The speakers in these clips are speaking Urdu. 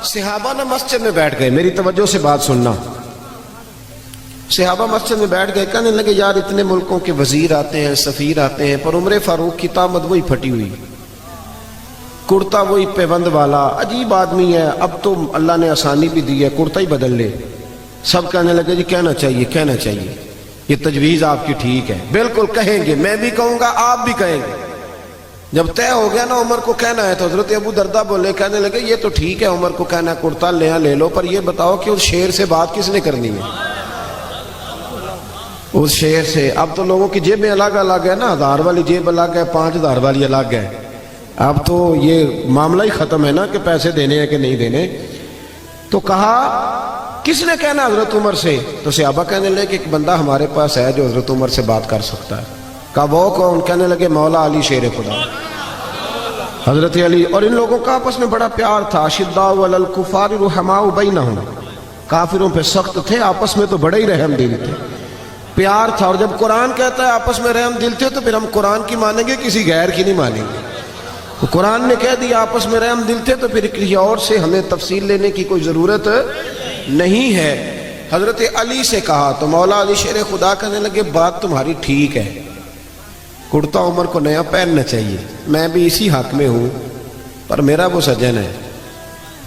صحابہ نے مسجد میں بیٹھ گئے، میری توجہ سے بات سننا، صحابہ مسجد میں بیٹھ گئے، کہنے لگے یار اتنے ملکوں کے وزیر آتے ہیں، سفیر آتے ہیں، پر عمر فاروق کی طامت وہی پھٹی ہوئی، کرتا وہی پیوند والا، عجیب آدمی ہے، اب تو اللہ نے آسانی بھی دی ہے، کرتا ہی بدل لے۔ سب کہنے لگے جی کہنا چاہیے کہنا چاہیے، یہ تجویز آپ کی ٹھیک ہے، بالکل کہیں گے، میں بھی کہوں گا آپ بھی کہیں گے۔ جب طے ہو گیا نا عمر کو کہنا ہے تو حضرت ابو دردہ بولے، کہنے لگے یہ تو ٹھیک ہے عمر کو کہنا کرتا لے لو، پر یہ بتاؤ کہ اس شیر سے بات کس نے کرنی ہے؟ اس شیر سے اب تو لوگوں کی جیبیں الگ الگ ہے نا، 1000 والی جیب الگ ہے، 5000 والی الگ ہے، اب تو یہ معاملہ ہی ختم ہے نا کہ پیسے دینے ہیں کہ نہیں دینے۔ تو کہا کس نے کہنا حضرت عمر سے؟ تو صحابہ کہنے لگے کہ ایک بندہ ہمارے پاس ہے جو حضرت عمر سے بات کر سکتا ہے۔ کہا وہ کون؟ کہنے لگے مولا علی شیر خدا، حضرت علی۔ اور ان لوگوں کا آپس میں بڑا پیار تھا، اشداء علی الکفار رحماء بینہم، کافروں پہ سخت تھے، آپس میں تو بڑے ہی رحم دل تھے، پیار تھا۔ اور جب قرآن کہتا ہے آپس میں رحم دل تھے تو پھر ہم قرآن کی مانیں گے، کسی غیر کی نہیں مانیں گے۔ تو قرآن نے کہہ دیا آپس میں رحم دل تھے تو پھر کسی اور سے ہمیں تفصیل لینے کی کوئی ضرورت نہیں ہے۔ حضرت علی سے کہا تو مولا علی شیر خدا کہنے لگے بات تمہاری ٹھیک ہے، کرتا عمر کو نیا پہننا چاہیے، میں بھی اسی حق میں ہوں، پر میرا وہ سجن ہے،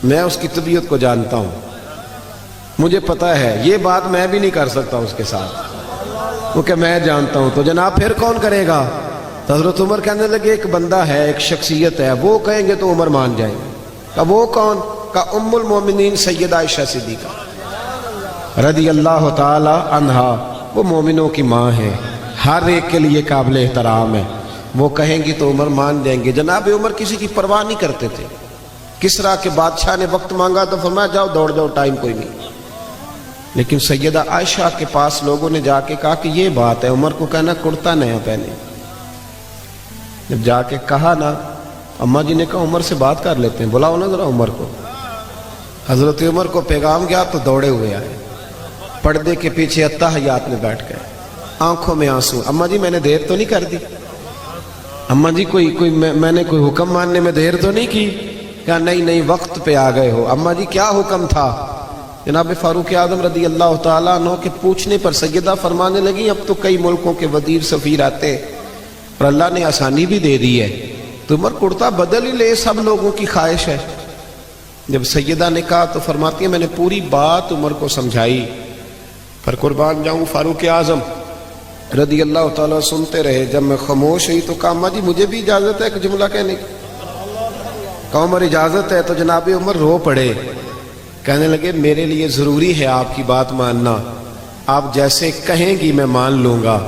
میں اس کی طبیعت کو جانتا ہوں، مجھے پتہ ہے یہ بات میں بھی نہیں کر سکتا اس کے ساتھ، کیونکہ میں جانتا ہوں۔ تو جناب پھر کون کرے گا؟ تو حضرت عمر کہنے لگے ایک بندہ ہے، ایک شخصیت ہے، وہ کہیں گے تو عمر مان جائیں گے۔ کہ وہ کون؟ کہ ام المومنین سیدہ عائشہ صدیقہ رضی اللہ تعالی عنہا، وہ مومنوں کی ماں ہے، ہر ایک کے لیے قابل احترام ہے، وہ کہیں گی تو عمر مان جائیں گے۔ جناب عمر کسی کی پرواہ نہیں کرتے تھے، کسریٰ کے بادشاہ نے وقت مانگا تو فرمایا جاؤ دوڑ جاؤ، ٹائم کوئی نہیں۔ لیکن سیدہ عائشہ کے پاس لوگوں نے جا کے کہا کہ یہ بات ہے، عمر کو کہنا کرتا نیا پہنے۔ جب جا کے کہا نا، اماں جی نے کہا عمر سے بات کر لیتے ہیں، بلاؤ نا ذرا عمر کو۔ حضرت عمر کو پیغام گیا تو دوڑے ہوئے آئے، پردے کے پیچھے اتحیات میں بیٹھ گئے، آنکھوں میں آنسو۔ اماں جی میں نے دیر تو نہیں کر دی؟ اماں جی میں نے کوئی حکم ماننے میں دیر تو نہیں کی؟ کہا نہیں وقت پہ آ گئے ہو۔ اماں جی کیا حکم تھا؟ جناب فاروق اعظم رضی اللہ تعالیٰ عنہ کے پوچھنے پر سیدہ فرمانے لگی اب تو کئی ملکوں کے وزیر سفیر آتے اور اللہ نے آسانی بھی دے دی ہے، تو عمر کرتا بدل ہی لے، سب لوگوں کی خواہش ہے۔ جب سیدہ نے کہا تو فرماتی ہے میں نے پوری بات عمر کو سمجھائی، پر قربان جاؤں فاروق اعظم رضی اللہ تعالیٰ سنتے رہے۔ جب میں خاموش ہوئی تو کہا اماں جی مجھے بھی اجازت ہے ایک جملہ کہنے کی؟ کہا عمر اجازت ہے۔ تو جناب عمر رو پڑے، کہنے لگے میرے لیے ضروری ہے آپ کی بات ماننا، آپ جیسے کہیں گی میں مان لوں گا،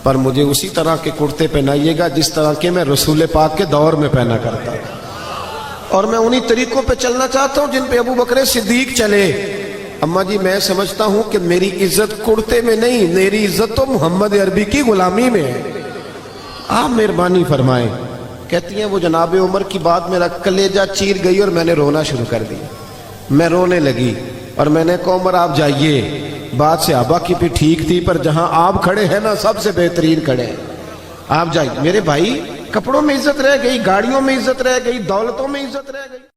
پر مجھے اسی طرح کے کرتے پہنائیے گا جس طرح کے میں رسول پاک کے دور میں پہنا کرتا، اور میں انہی طریقوں پہ چلنا چاہتا ہوں جن پہ ابو بکر صدیق چلے۔ اماں جی میں سمجھتا ہوں کہ میری عزت کرتے میں نہیں، میری عزت تو محمد عربی کی غلامی میں ہے، آپ مہربانی فرمائیں۔ کہتی ہیں وہ جناب عمر کی بات میرا کلیجہ چیر گئی اور میں نے رونا شروع کر دیا، میں رونے لگی اور میں نے کہا عمر آپ جائیے، بات صحابہ کی بھی ٹھیک تھی، پر جہاں آپ کھڑے ہیں نا سب سے بہترین کھڑے ہیں، آپ جائیے۔ میرے بھائی کپڑوں میں عزت رہ گئی، گاڑیوں میں عزت رہ گئی، دولتوں میں عزت رہ گئی۔